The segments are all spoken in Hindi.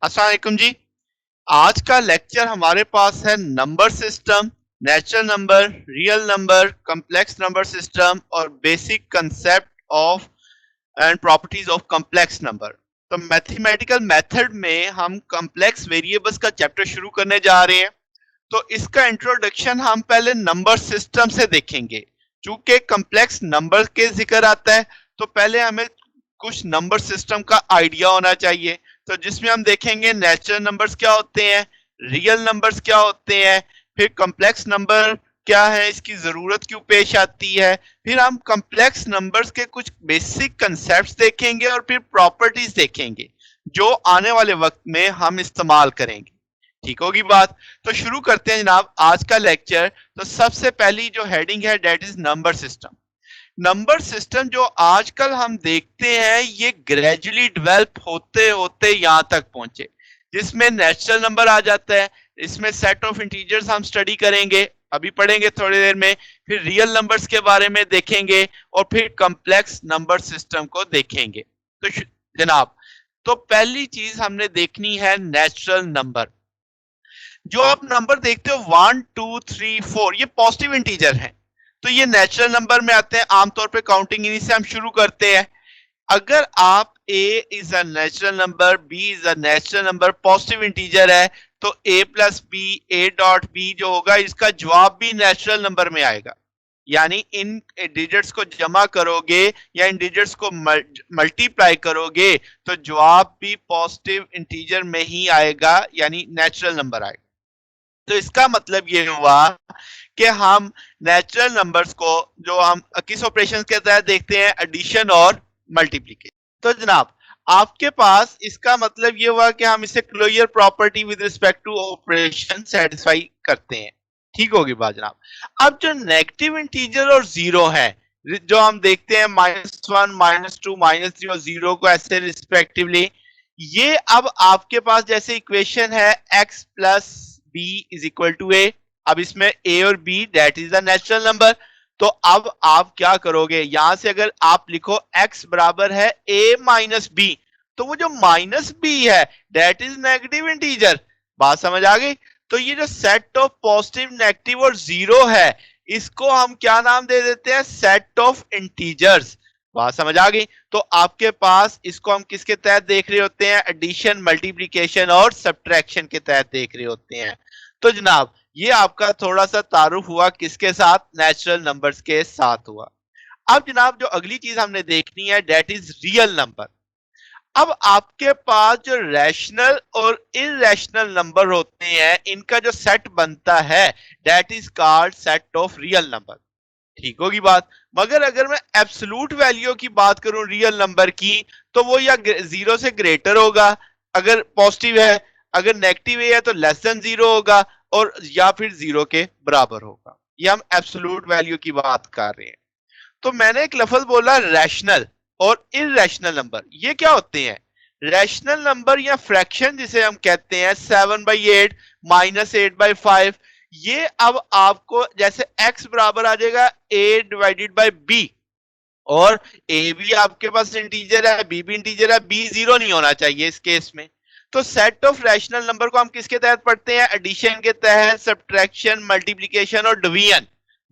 अस्सलाम वालेकुम जी। आज का लेक्चर हमारे पास है number system, natural number, real number, complex number system और basic concept of and properties of complex number. तो मैथमेटिकल मेथड में हम कॉम्प्लेक्स वेरिएबल्स का चैप्टर शुरू करने जा रहे हैं। तो इसका इंट्रोडक्शन हम पहले नंबर सिस्टम से देखेंगे। चूंकि कॉम्प्लेक्स नंबर के जिक्र आता है तो पहले हमें कुछ नंबर सिस्टम का आइडिया होना चाहिए। तो जिसमें हम देखेंगे नेचुरल नंबर्स क्या होते हैं, रियल नंबर्स क्या होते हैं, फिर कॉम्प्लेक्स नंबर क्या है, इसकी जरूरत क्यों पेश आती है, फिर हम कॉम्प्लेक्स नंबर्स के कुछ बेसिक कंसेप्ट्स देखेंगे और फिर प्रॉपर्टीज देखेंगे जो आने वाले वक्त में हम इस्तेमाल करेंगे। ठीक होगी बात। तो शुरू करते हैं जनाब आज का लेक्चर। तो सबसे पहली जो हेडिंग है that is number system. Number system जो आजकल हम देखते हैं ये ग्रेजुअली डेवलप होते होते यहां तक पहुंचे जिसमें नेचुरल नंबर आ जाता है। इसमें सेट ऑफ इंटीजर्स हम स्टडी करेंगे, अभी पढ़ेंगे थोड़ी देर में। फिर रियल नंबर्स के बारे में देखेंगे और फिर कॉम्प्लेक्स नंबर सिस्टम को देखेंगे। तो जनाब, तो पहली चीज हमने देखनी है नेचुरल नंबर। जो आप नंबर देखते हो 1 2 3 4 ये पॉजिटिव इंटीजर हैं। तो ये नेचुरल नंबर में आते हैं। आमतौर पे काउंटिंग इन्हीं से हम शुरू करते हैं। अगर आप a is a natural number, b is a natural number, positive integer है, तो a plus B, a dot B जो होगा इसका जवाब भी नेचुरल नंबर में आएगा। यानी इन डिजिट्स को जमा करोगे या इन डिजिट्स को मल्टीप्लाई करोगे तो जवाब भी पॉजिटिव इंटीजर में ही आएगा, यानी नेचुरल नंबर आएगा। तो इसका मतलब ये हुआ कि हम नेचुरल नंबर्स को जो हम किस ऑपरेशन के तहत देखते हैं, एडिशन और मल्टीप्लिकेशन। तो जनाब, आपके पास इसका मतलब ये हुआ कि हम इसे closure property with respect to operation satisfy करते हैं। ठीक होगी बात जनाब। अब जो नेगेटिव इंटीजर और जीरो है, जो हम देखते हैं -1 -2 -3 और जीरो को ऐसे रिस्पेक्टिवली, ये अब आपके पास जैसे इक्वेशन है x plus B is equal to A. अब इसमें a और b that is the natural number. तो अब आप क्या करोगे, यहां से अगर आप लिखो x बराबर है a माइनस बी, तो वो जो माइनस बी है दैट इज नेगेटिव इंटीजर। बात समझ आ गई। तो ये जो सेट ऑफ पॉजिटिव, नेगेटिव और जीरो है, इसको हम क्या नाम दे देते हैं, सेट ऑफ इंटीजर्स। बात समझ आ गई। तो आपके पास इसको हम किसके तहत देख रहे होते हैं, एडिशन, मल्टीप्लिकेशन और सब्ट्रैक्शन के तहत देख रहे होते हैं। तो जनाब, ये आपका थोड़ा सा तारुफ हुआ किसके साथ, नेचुरल नंबर्स के साथ हुआ। अब जनाब जो अगली चीज हमने देखनी है दैट इज रियल नंबर। अब आपके पास जो रैशनल और इरेशनल नंबर होते हैं इनका जो सेट बनता है that is called set of real number. ठीक होगी बात। मगर अगर मैं एब्सोल्यूट वैल्यू की बात करूं रियल नंबर की, तो वो या जीरो से ग्रेटर होगा अगर पॉजिटिव है, अगर नेगेटिव है तो लेस देन जीरो होगा, और या फिर जीरो के बराबर होगा। ये हम एब्सोल्यूट वैल्यू की बात कर रहे हैं। तो मैंने एक लफ्ज बोला रैशनल और इरेशनल नंबर, ये क्या होते हैं। रैशनल नंबर या फ्रैक्शन जिसे हम कहते हैं 7/8 -8/5, ये अब आपको जैसे x बराबर आ जाएगा a डिवाइडेड बाय b, और a भी आपके पास इंटीजर है, b भी इंटीजर है, b जीरो नहीं होना चाहिए इस केस में। तो सेट ऑफ रैशनल नंबर को हम किसके तहत पढ़ते हैं, एडिशन के तहत, सब्ट्रैक्शन, मल्टीप्लिकेशन और डिवीजन।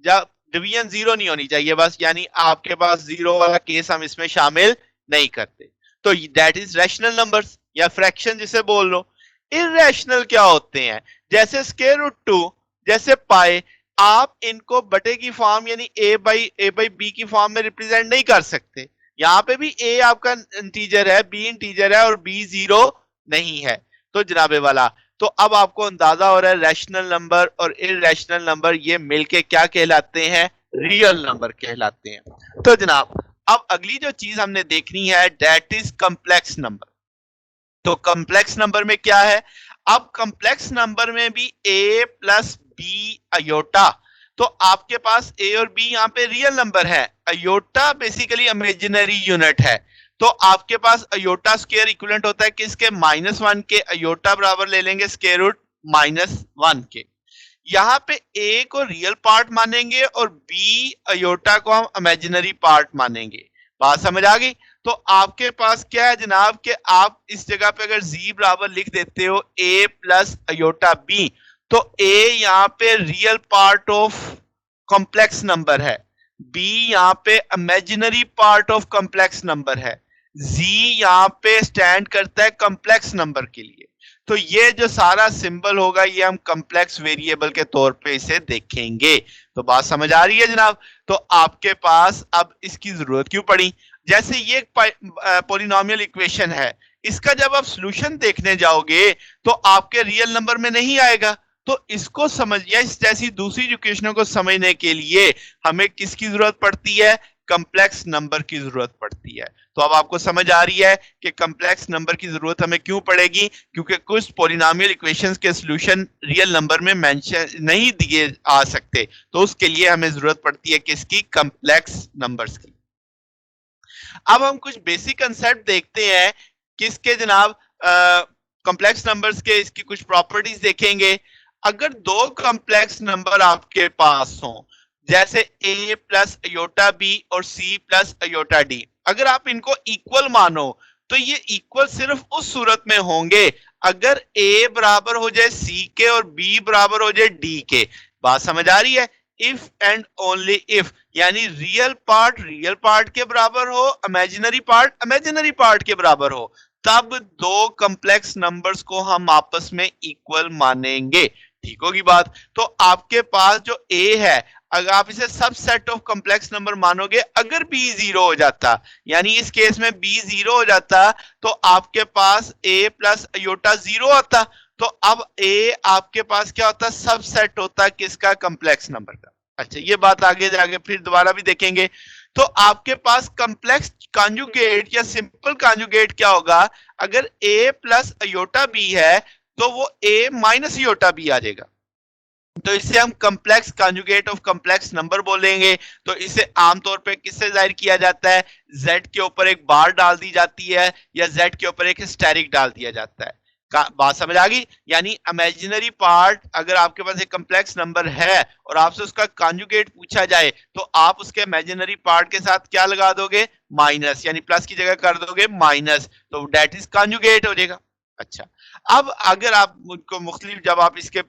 जब डिवीजन जीरो नहीं होनी चाहिए बस, यानी आपके पास जीरो वाला केस हम इसमें शामिल नहीं करते। तो दैट इज रैशनल नंबर्स या फ्रैक्शन जिसे बोल लो। इरेशनल क्या होते हैं, जैसे स्क्वायर रूट 2, जैसे पाई। आप इनको बटे की फॉर्म यानी a बाई बी की फॉर्म में रिप्रेजेंट नहीं कर सकते। यहाँ पे भी a आपका इंटीजर है, b इंटीजर है और b जीरो नहीं है। तो जनाबे वाला, तो अब आपको अंदाजा हो रहा है रैशनल नंबर और इरेशनल नंबर ये मिलके क्या कहलाते हैं, रियल नंबर कहलाते हैं। तो जनाब, अब अगली जो चीज हमने देखनी है दैट इज कॉम्प्लेक्स नंबर। तो कॉम्प्लेक्स नंबर में क्या है, अब कॉम्प्लेक्स नंबर में भी a प्लस बी अयोटा। तो आपके पास a और b यहाँ पे रियल नंबर है, अयोटा बेसिकली इमेजिनरी यूनिट है। तो आपके पास अयोटा स्क्वायर इक्विवेलेंट होता है किसके, -1 के। अयोटा बराबर ले लेंगे स्क्वायर रूट -1 के। यहाँ पे a को रियल पार्ट मानेंगे और b अयोटा को हम इमेजिनरी पार्ट मानेंगे। बात समझ आ गई। तो आपके पास क्या है जनाब कि आप इस जगह पे अगर z बराबर लिख देते हो a प्लस अयोटा b, तो a यहाँ पे real part of complex number है, b यहाँ पे imaginary part of complex number है, z यहाँ पे स्टैंड करता है कॉम्प्लेक्स नंबर के लिए। तो ये जो सारा सिंबल होगा ये हम कॉम्प्लेक्स वेरिएबल के तौर पे इसे देखेंगे। तो बात समझ आ रही है जनाब? तो आपके पास अब इसकी जरूरत क्यों पड़ी? जैसे ये पॉलिनोमियल इक्वेशन है, इसका जब आप सॉल्यूशन देखने जाओगे तो आपके रियल नंबर में नहीं आएगा। तो इसको समझिए, इस जैसी दूसरी इक्वेशनों को समझने के लिए हमें किसकी जरूरत पड़ती है? कॉम्प्लेक्स नंबर की जरूरत पड़ती है। तो अब आपको समझ आ रही है कि कॉम्प्लेक्स नंबर की जरूरत हमें क्यों पड़ेगी, क्योंकि कुछ पॉलिनोमियल इक्वेशंस के सॉल्यूशन रियल नंबर में मेंशन नहीं दिए आ सकते, तो उसके लिए हमें जरूरत पड़ती है किसकी? कॉम्प्लेक्स नंबर्स की। अब हम कुछ बेसिक कंसेप्ट देखते हैं किसके जनाब? कॉम्प्लेक्स नंबर्स के, इसकी कुछ प्रॉपर्टीज देखेंगे। अगर दो कॉम्प्लेक्स नंबर आपके पास हो, जैसे a प्लस अयोटा बी और c प्लस अयोटा डी, अगर आप इनको इक्वल मानो तो ये इक्वल सिर्फ उस सूरत में होंगे अगर a बराबर हो जाए c के और b बराबर हो जाए d के। बात समझ आ रही है? इफ एंड ओनली इफ, यानी रियल पार्ट के बराबर हो, इमेजिनरी पार्ट के बराबर हो, तब दो कॉम्प्लेक्स नंबर्स को हम आपस में इक्वल मानेंगे। ठीक होगी बात? तो आपके पास जो a है, अगर आप इसे सबसेट ऑफ कॉम्प्लेक्स नंबर मानोगे, अगर b जीरो हो जाता, यानी इस केस में b जीरो हो जाता, तो आपके पास a प्लस अयोटा जीरो आता। तो अब a आपके पास क्या होता? सबसेट होता किसका? कॉम्प्लेक्स नंबर का। अच्छा, ये बात आगे जाके फिर दोबारा भी देखेंगे। तो आपके पास कॉम्प्लेक्स कॉन्जुगेट या सिंपल कॉन्जुगेट क्या होगा? अगर a प्लस अयोटा b है तो वो a माइनस अयोटा b आ जाएगा। तो इसे हम complex conjugate of complex number बोलेंगे। तो इसे आमतौर पे किससे जाहिर किया जाता है? z के ऊपर एक बार डाल दी जाती है या z के ऊपर एक हिस्टेरिक डाल दिया जाता है। बात समझ आ गई? यानी इमेजिनरी पार्ट, अगर आपके पास एक कॉम्प्लेक्स नंबर है और आपसे उसका कॉन्जुगेट पूछा जाए, तो आप उसके इमेजिनरी पार्ट के साथ क्या लगा दोगे? माइनस, यानी प्लस की जगह कर दोगे माइनस, तो डेट इज कॉन्जुगेट हो जाएगा। अच्छा, अब अगर आप उनको मुख्तलिफ, जब आप इसके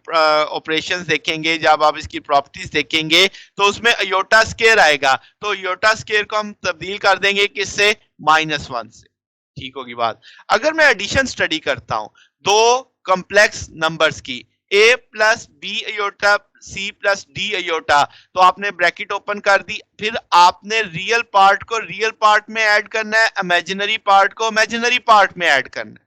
ऑपरेशंस देखेंगे, जब आप इसकी प्रॉपर्टीज देखेंगे, तो उसमें अयोटा स्केयर आएगा। तो अयोटा स्केयर को हम तब्दील कर देंगे किससे? -1 से। ठीक होगी बात? अगर मैं एडिशन स्टडी करता हूं दो कॉम्प्लेक्स नंबर्स की, a plus B iota c plus D iota, तो आपने ब्रैकेट ओपन कर दी, फिर आपने रियल पार्ट को रियल पार्ट में ऐड करना है, इमेजिनरी पार्ट को इमेजिनरी पार्ट में ऐड करना है।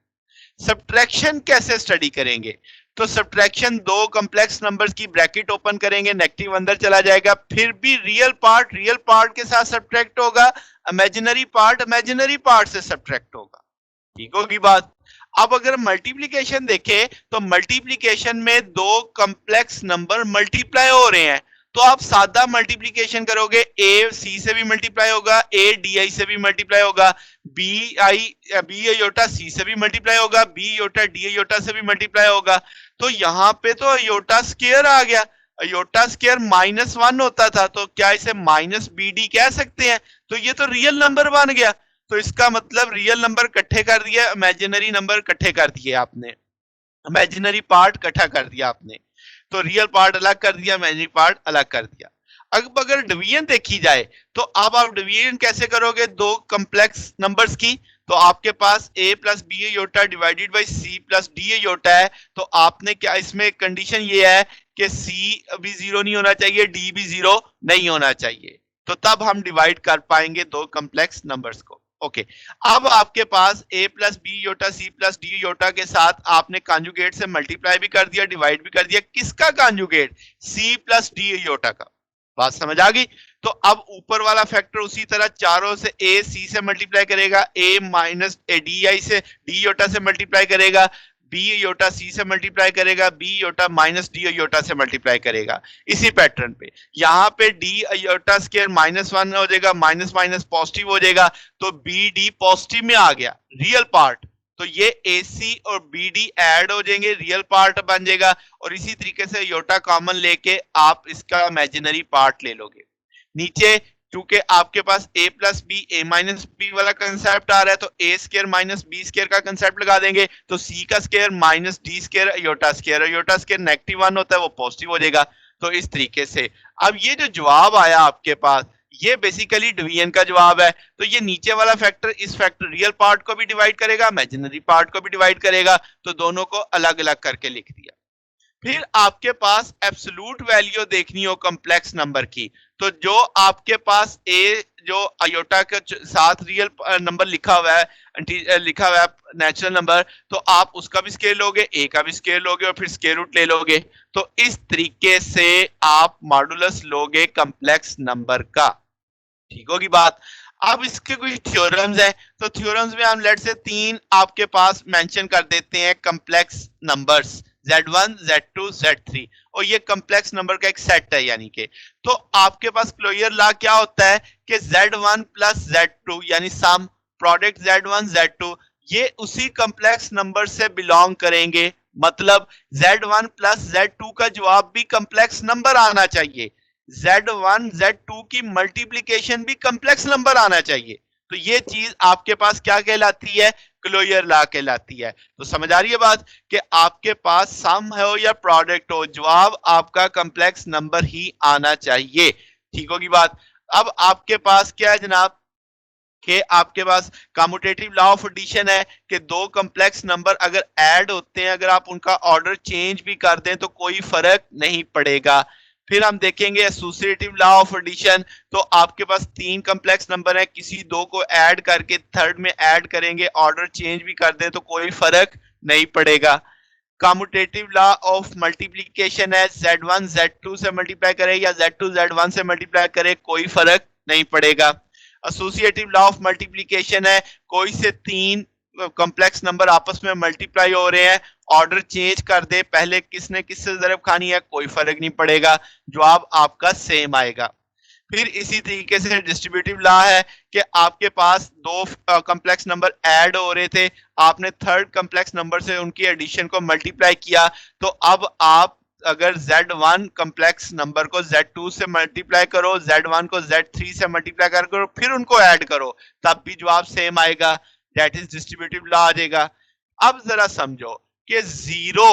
सब्ट्रैक्शन कैसे स्टडी करेंगे? तो सब्ट्रैक्शन दो कॉम्प्लेक्स नंबर्स की ब्रैकेट ओपन करेंगे, नेगेटिव अंदर चला जाएगा, फिर भी रियल पार्ट के साथ सब्ट्रैक्ट होगा, इमेजिनरी पार्ट से सब्ट्रैक्ट होगा। ठीक होगी बात? अब अगर मल्टीप्लिकेशन देखें तो मल्टीप्लिकेशन में दो कॉम्प्लेक्स नंबर मल्टीप्लाई हो रहे हैं, तो आप सादा मल्टीप्लिकेशन करोगे, ए सी से भी मल्टीप्लाई होगा, ए डी आई से भी मल्टीप्लाई होगा, बी अयोटा सी से भी मल्टीप्लाई होगा, बी अयोटा डी अयोटा से भी मल्टीप्लाई होगा। तो यहाँ पे तो अयोटा स्केयर आ गया, अयोटा स्केयर -1 होता था, तो क्या इसे माइनस बी डी कह सकते हैं? तो ये तो रियल नंबर बन गया। तो इसका मतलब रियल नंबर इकट्ठे कर दिया, इमेजिनरी नंबर इकट्ठे कर दिए आपने, इमेजिनरी पार्ट इकट्ठा कर दिया आपने। तो रियल पार्ट अलग कर दिया, इमेजिनरी पार्ट अलग कर दिया। अब अगर डिवीजन देखी जाए तो अब आप डिवीजन कैसे करोगे दो कॉम्प्लेक्स नंबर्स की? तो आपके पास a plus B iota divided by c plus D iota है। तो आपने क्या, इसमें कंडीशन ये है कि c भी जीरो नहीं होना चाहिए, d भी जीरो नहीं होना चाहिए, तो तब हम डिवाइड कर पाएंगे दो कॉम्प्लेक्स नंबर्स को। ओके, अब आपके पास a plus B iota c plus D iota के साथ आपने कॉन्जुगेट से मल्टीप्लाई भी कर दिया, डिवाइड भी कर दिया। किसका conjugate? c plus D iota का। बात समझ आ गई? तो अब ऊपर वाला फैक्टर उसी तरह चारों से a c से मल्टीप्लाई करेगा, a माइनस डी आई से डी योटा से मल्टीप्लाई करेगा, बी योटा सी से मल्टीप्लाई करेगा, B iota minus D iota से मल्टीप्लाई करेगा। इसी पैटर्न पे यहाँ पे डी योटा स्केयर -1 हो जाएगा, माइनस माइनस पॉजिटिव हो जाएगा, तो बी डी पॉजिटिव में आ गया रियल पार्ट। तो ये ए सी और बी डी ऐड हो जाएंगे, रियल पार्ट बन जाएगा। और इसी तरीके से योटा कॉमन लेके आप इसका इमेजिनरी पार्ट ले लोगे। नीचे चूंकि आपके पास a plus B A minus B वाला कंसेप्ट आ रहा है तो a square minus B square का कंसेप्ट लगा देंगे, तो c का square minus D square iota square negative 1 होता है वो पॉजिटिव हो जाएगा। तो इस तरीके से अब ये जो जवाब आया आपके पास ये बेसिकली डिवीजन का जवाब है। तो ये नीचे वाला फैक्टर इस फैक्टोरियल पार्ट को भी डिवाइड करेगा, इमेजिनरी पार्ट को भी डिवाइड करेगा, तो दोनों को अलग अलग करके लिख दिया। फिर आपके पास एब्सोल्यूट वैल्यू देखनी हो कॉम्प्लेक्स नंबर की, तो जो आपके पास ए जो आयोटा के साथ रियल नंबर लिखा हुआ है नेचुरल नंबर, तो आप उसका भी स्केयर लोगे, ए का भी स्केयर लोगे और फिर स्केयर रूट ले लोगे। तो इस तरीके से आप मॉडुलस लोगे कॉम्प्लेक्स नंबर का। ठीक होगी बात। अब इसके कुछ थ्योरम्स है, तो थ्योरम्स में हम लेट से 3 आपके पास मेंशन कर देते हैं complex numbers Z1, Z2, Z3, और ये कॉम्प्लेक्स नंबर का एक सेट है यानी कि। तो आपके पास क्लोजर लॉ क्या होता है कि Z1 प्लस Z2 यानी सम प्रोडक्ट Z1 Z2 ये उसी कॉम्प्लेक्स नंबर से बिलोंग करेंगे, मतलब Z1 प्लस Z2 का जवाब भी कॉम्प्लेक्स नंबर आना चाहिए, Z1 Z2 की मल्टीप्लीकेशन भी कॉम्प्लेक्स नंबर आना चाहिए। तो ये चीज आपके पास क्या कहलाती है, क्लोजर लॉ कहलाती है। तो समझ आ रही है बात कि आपके पास सम हो या प्रोडक्ट हो, जवाब आपका कॉम्प्लेक्स नंबर ही आना चाहिए। ठीक होगी बात। अब आपके पास क्या है जनाब कि आपके पास कम्यूटेटिव लॉ ऑफ एडिशन है कि दो कॉम्प्लेक्स नंबर अगर ऐड होते हैं, अगर आप उनका ऑर्डर चेंज भी कर दें तो कोई फर्क नहीं पड़ेगा। फिर हम देखेंगे एसोसिएटिव लॉ ऑफ एडिशन, तो आपके पास 3 कॉम्प्लेक्स नंबर है, किसी दो को ऐड करके थर्ड में ऐड करेंगे, ऑर्डर चेंज भी कर दें तो कोई फर्क नहीं पड़ेगा। कम्यूटेटिव लॉ ऑफ मल्टीप्लीकेशन है, Z1 Z2 से मल्टीप्लाई करे या Z2 Z1 से मल्टीप्लाई करे कोई फर्क नहीं पड़ेगा। एसोसिएटिव लॉ ऑफ मल्टीप्लीकेशन है, कोई से 3 कॉम्प्लेक्स नंबर आपस में मल्टीप्लाई हो रहे हैं, ऑर्डर चेंज कर दे, पहले किसने किससे ज़रब खानी है कोई फर्क नहीं पड़ेगा, जवाब आपका सेम आएगा। फिर इसी तरीके से डिस्ट्रीब्यूटिव लॉ है कि आपके पास दो कॉम्प्लेक्स नंबर ऐड हो रहे थे, आपने थर्ड कॉम्प्लेक्स नंबर से उनकी एडिशन को मल्टीप्लाई किया, तो अब आप अगर Z1 कॉम्प्लेक्स नंबर को Z2 से मल्टीप्लाई करो, Z1 को Z3 से मल्टीप्लाई करो, फिर उनको ऐड करो, तब भी जवाब सेम आएगा, दैट इज डिस्ट्रीब्यूटिव लॉ आ जाएगा। अब जरा समझो कि जीरो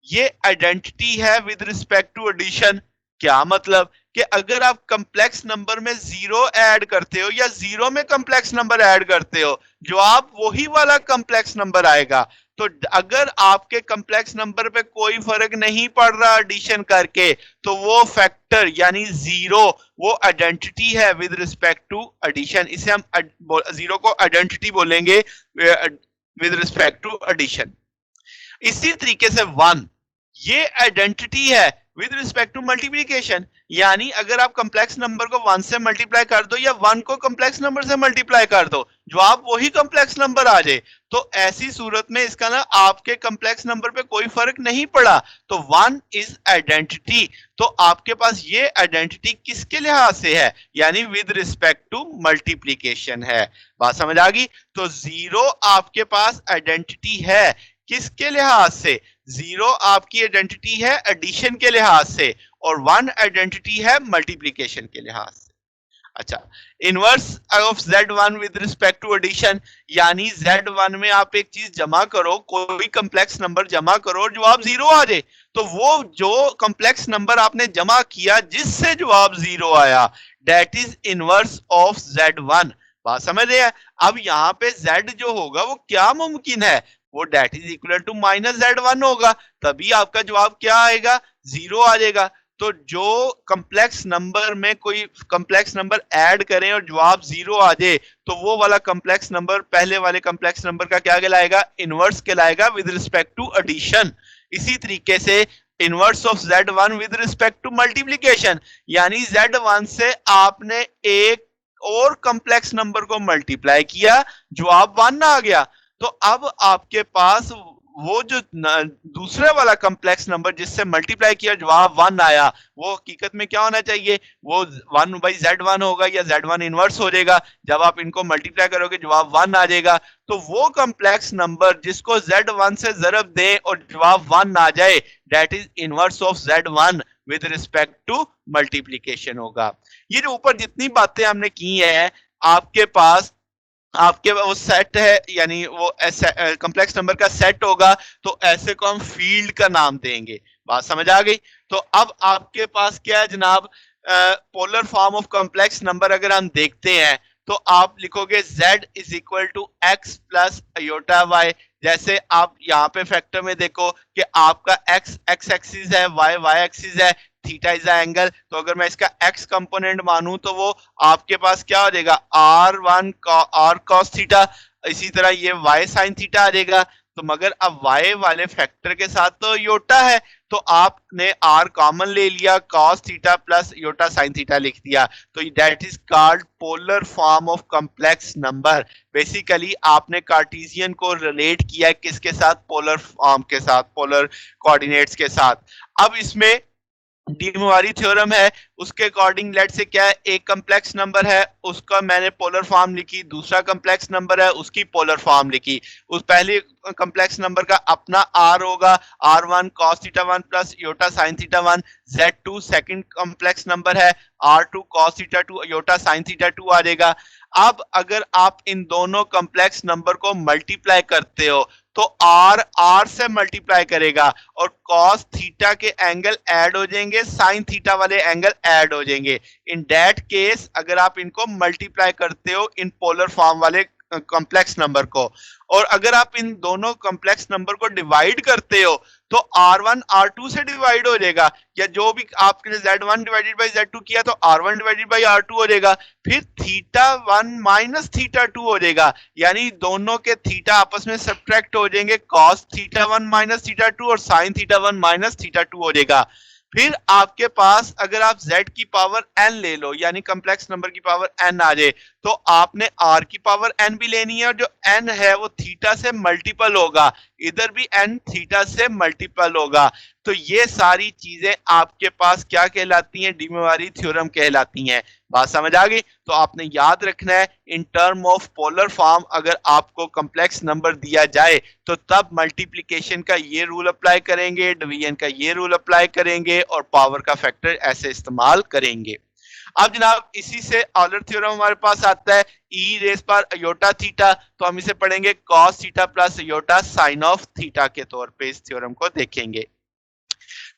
ये आइडेंटिटी है विद रिस्पेक्ट टू एडिशन। क्या मतलब कि अगर आप कॉम्प्लेक्स नंबर में जीरो ऐड करते हो या जीरो में कॉम्प्लेक्स नंबर ऐड करते हो, जवाब वही वाला कॉम्प्लेक्स नंबर आएगा। तो अगर आपके कॉम्प्लेक्स नंबर पे कोई फर्क नहीं पड़ रहा एडिशन करके, तो वो फैक्टर यानी जीरो वो आइडेंटिटी है विद रिस्पेक्ट टू एडिशन, इसे हम जीरो को आइडेंटिटी बोलेंगे विद रिस्पेक्ट टू एडिशन। इसी तरीके से 1 ये आइडेंटिटी है विद रिस्पेक्ट टू मल्टीप्लीकेशन, यानी अगर आप कॉम्प्लेक्स नंबर को 1 से मल्टीप्लाई कर दो या 1 को कॉम्प्लेक्स नंबर से मल्टीप्लाई कर दो, जवाब वही कॉम्प्लेक्स नंबर आ जाए। तो ऐसी सूरत में इसका ना आपके कॉम्प्लेक्स नंबर पे कोई फर्क नहीं पड़ा, तो 1 इज आइडेंटिटी। तो आपके पास ये आइडेंटिटी किसके लिहाज से है, यानी विद रिस्पेक्ट टू मल्टीप्लीकेशन है। बात समझ आ गई। तो जीरो आपके पास आइडेंटिटी है किसके लिहाज से, जीरो आपकी आइडेंटिटी है एडिशन के लिहाज से, और 1 आइडेंटिटी है मल्टीप्लीकेशन के लिहाज से। अच्छा, inverse of Z1 with respect to addition, यानी Z1 में आप एक चीज जमा करो, कोई कॉम्प्लेक्स नंबर जमा करो और जवाब जीरो आ जाए, तो वो जो कॉम्प्लेक्स नंबर आपने जमा किया जिससे जवाब जीरो आया, that is inverse of Z1। बात समझ रहे हैं। अब यहाँ पे Z जो होगा वो क्या मुमकिन है, वो that is equal to minus Z1 होगा, तभी आपका जवाब क्या आएगा, जीरो आ जाएगा। तो जो कॉम्प्लेक्स नंबर में कोई कॉम्प्लेक्स नंबर ऐड करें और जवाब जीरो आ जाए, तो वो वाला कॉम्प्लेक्स नंबर पहले वाले कॉम्प्लेक्स नंबर का क्या कहलाएगा, इनवर्स कहलाएगा विद रिस्पेक्ट टू एडिशन। इसी तरीके से inverse of Z1 with respect to multiplication, यानी Z1 से आपने एक और कॉम्प्लेक्स नंबर को मल्टीप्लाई किया, जवाब 1 आ गया, तो अब आपके पास वो जो दूसरे वाला कॉम्प्लेक्स नंबर जिससे मल्टीप्लाई किया जवाब 1 आया, वो हकीकत में क्या होना चाहिए, वो 1 बाई Z1 होगा या Z1 इनवर्स हो जाएगा। जब आप इनको मल्टीप्लाई करोगे जवाब 1 आ जाएगा। तो वो कॉम्प्लेक्स नंबर जिसको Z1 से जरब दें और जवाब 1 आ जाए, that is inverse of Z1 with respect to multiplication होगा। ये जो ऊपर जितनी बातें हमने की है, आपके पास आपके वो सेट है, यानी वो कॉम्प्लेक्स नंबर का सेट होगा, तो ऐसे को हम फील्ड का नाम देंगे। बात समझ आ गई? तो अब आपके पास क्या है जनाब, polar form of complex number अगर हम देखते हैं तो आप लिखोगे z is equal to X plus iota Y. जैसे आप यहाँ पे फैक्टर में देखो कि आपका x x एक्सिस है, y y एक्सिस है, थीटा इज एंगल, तो अगर मैं इसका x कंपोनेंट मानूं तो वो आपके पास क्या हो जाएगा, r1 r cos थीटा, इसी तरह ये y sin थीटा आ जाएगा। तो मगर अब y वाले फैक्टर के साथ तो योटा है, तो आपने r कॉमन ले लिया, cos theta plus iota sin theta लिख दिया, तो that is called polar form of complex number. Basically आपने कार्टेशियन को रिलेट किया है किसके साथ, पोलर फॉर्म के साथ, पोलर कोऑर्डिनेट्स के साथ। अब इसमें डी मोवारी थ्योरम है, उसके अकॉर्डिंग लेट से क्या है, एक कॉम्प्लेक्स नंबर है उसका मैंने पोलर फॉर्म लिखी, दूसरा कॉम्प्लेक्स नंबर है उसकी पोलर फॉर्म लिखी। उस पहले कॉम्प्लेक्स नंबर का अपना r होगा, r1 cos theta 1 plus iota sin theta 1, z2 second complex number है, r2 cos theta 2 iota sin theta 2 आ जाएगा। अब अगर आप इन दोनों कॉम्प्लेक्स नंबर को मल्टीप्लाई करते हो तो r से मल्टीप्लाई करेगा और cos थीटा के एंगल ऐड हो जाएंगे, sin थीटा वाले एंगल ऐड हो जाएंगे। इन दैट केस अगर आप इनको मल्टीप्लाई करते हो इन पोलर फॉर्म वाले कॉम्प्लेक्स नंबर को, और अगर आप इन दोनों कॉम्प्लेक्स नंबर को डिवाइड करते हो तो r1 r2 से डिवाइड हो जाएगा, या जो भी आपने z1 डिवाइडेड बाई z2 किया तो r1 डिवाइडेड बाई r2 हो जाएगा, फिर थीटा 1 माइनस थीटा 2 हो जाएगा, यानी दोनों के थीटा आपस में सब्ट्रैक्ट हो जाएंगे, cos थीटा 1 माइनस थीटा 2 और sin थीटा 1 माइनस थीटा 2 हो जाएगा। फिर आपके पास अगर आप z की पावर n ले लो, यानी कॉम्प्लेक्स नंबर की पावर n आ जाए, तो आपने r की पावर n भी लेनी है, और जो n है वो थीटा से मल्टीपल होगा, इधर भी n थीटा से मल्टीपल होगा। तो ये सारी चीजें आपके पास क्या कहलाती हैं, डी मोवारी थ्योरम कहलाती हैं। बात समझ आ गई? तो आपने याद रखना है in term of polar form अगर आपको कॉम्प्लेक्स नंबर दिया जाए तो तब मल्टीप्लिकेशन का ये रूल अप्लाई करेंगे, डिवीजन का ये रूल अप्लाई करेंगे और पावर का फैक्टर ऐसे इस्तेमाल करेंगे। अब जनाब इसी से ऑलर थ्योरम हमारे पास आता है, ई रेस पर अयोटा थीटा, तो हम इसे पढ़ेंगे cos theta plus iota sign of theta के तौर पे इस थ्योरम को देखेंगे।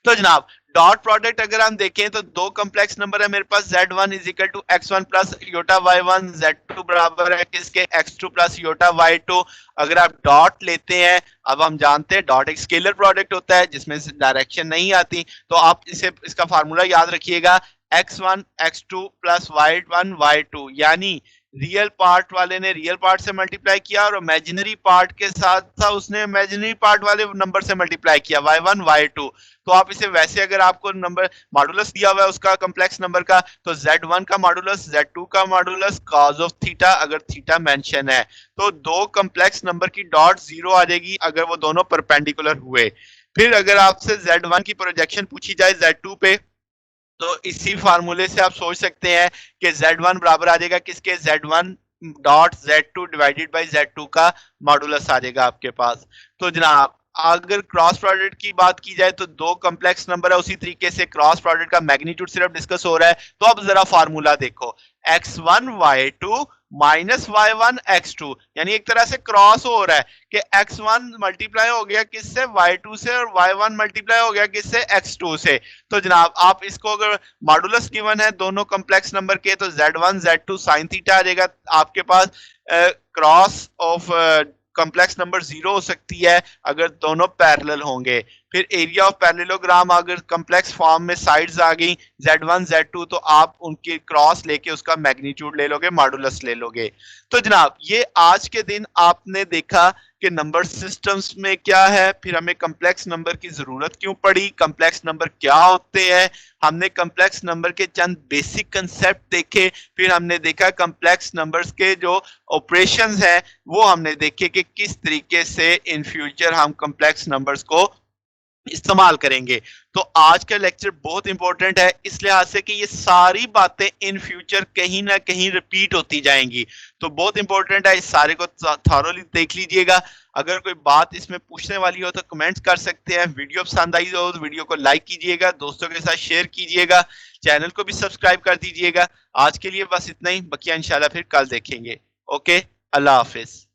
तो जनाब डॉट प्रोडक्ट अगर हम देखें तो दो कॉम्प्लेक्स नंबर है मेरे पास, z1 is equal to x1 plus iota y1, z2 बराबर है किसके, x2 प्लस योटा y2। अगर आप डॉट लेते हैं, अब हम जानते हैं डॉट एक स्केलर प्रोडक्ट होता है जिसमें से डायरेक्शन नहीं आती, तो आप इसे इसका फार्मूला याद रखिएगा, x1 x2 plus y1 y2, यानी रियल पार्ट वाले ने रियल पार्ट से मल्टीप्लाई किया और इमेजिनरी पार्ट के साथ था उसने इमेजिनरी पार्ट वाले नंबर से मल्टीप्लाई किया, y1 y2। तो आप इसे वैसे अगर आपको नंबर मॉडुलस दिया हुआ है उसका कॉम्प्लेक्स नंबर का, तो z1 का मॉडुलस z2 का मॉडुलस cos ऑफ थीटा, अगर थीटा मेंशन है तो दो कॉम्प्लेक्स नंबर की डॉट जीरो आ जाएगी अगर वो दोनों परपेंडिकुलर हुए। फिर अगर आपसे z1 की प्रोजेक्शन पूछी जाए z2 पे, तो इसी फार्मूले से आप सोच सकते हैं कि z1 बराबर आ जाएगा किसके, z1 dot z2 divided by z2 का मॉडुलस आ जाएगा आपके पास। तो जनाब अगर क्रॉस प्रोडक्ट की बात की जाए तो दो कॉम्प्लेक्स नंबर है, उसी तरीके से क्रॉस प्रोडक्ट का मैग्नीट्यूड सिर्फ डिस्कस हो रहा है। तो अब जरा फार्मूला देखो, x1 y2 minus y1 x2, यानी एक तरह से क्रॉस हो रहा है कि x1 मल्टीप्लाई हो गया किससे, y2 से, और y1 मल्टीप्लाई हो गया किससे, x2 से। तो जनाब आप इसको अगर मॉडुलस गिवन है दोनों कॉम्प्लेक्स नंबर के, तो z1 z2 sin थीटा आ जाएगा आपके पास। Cross of complex number zero हो सकती है अगर दोनों पैरेलल होंगे। फिर एरिया ऑफ पैरेललोग्राम अगर कॉम्प्लेक्स फॉर्म में साइड्स आ गई z1 z2, तो आप उनकी क्रॉस लेके उसका मैग्नीट्यूड ले लोगे, मॉडुलस ले लोगे। तो जनाब ये आज के दिन आपने देखा कि नंबर सिस्टम्स में क्या है, फिर हमें कॉम्प्लेक्स नंबर की जरूरत क्यों पड़ी, कॉम्प्लेक्स नंबर क्या होते हैं, हमने कॉम्प्लेक्स नंबर के चंद बेसिक कंसेप्ट देखे, फिर हमने देखा कॉम्प्लेक्स नंबर्स के जो ऑपरेशंस हैं वो हमने देखे कि किस तरीके से इन फ्यूचर हम कॉम्प्लेक्स नंबर्स को इस्तेमाल करेंगे। तो आज का लेक्चर बहुत इंपॉर्टेंट है इस लिहाज से कि ये सारी बातें इन फ्यूचर कहीं ना कहीं रिपीट होती जाएंगी, तो बहुत इंपॉर्टेंट है, इस सारे को थॉरोली देख लीजिएगा। अगर कोई बात इसमें पूछने वाली हो तो कमेंट्स कर सकते हैं। वीडियो पसंद आई हो तो वीडियो को लाइक कीजिएगा, दोस्तों के साथ शेयर कीजिएगा, चैनल को भी सब्सक्राइब कर दीजिएगा। आज के लिए बस इतना ही, बकिया इंशाल्लाह फिर कल देखेंगे। ओके, अल्लाह हाफिज।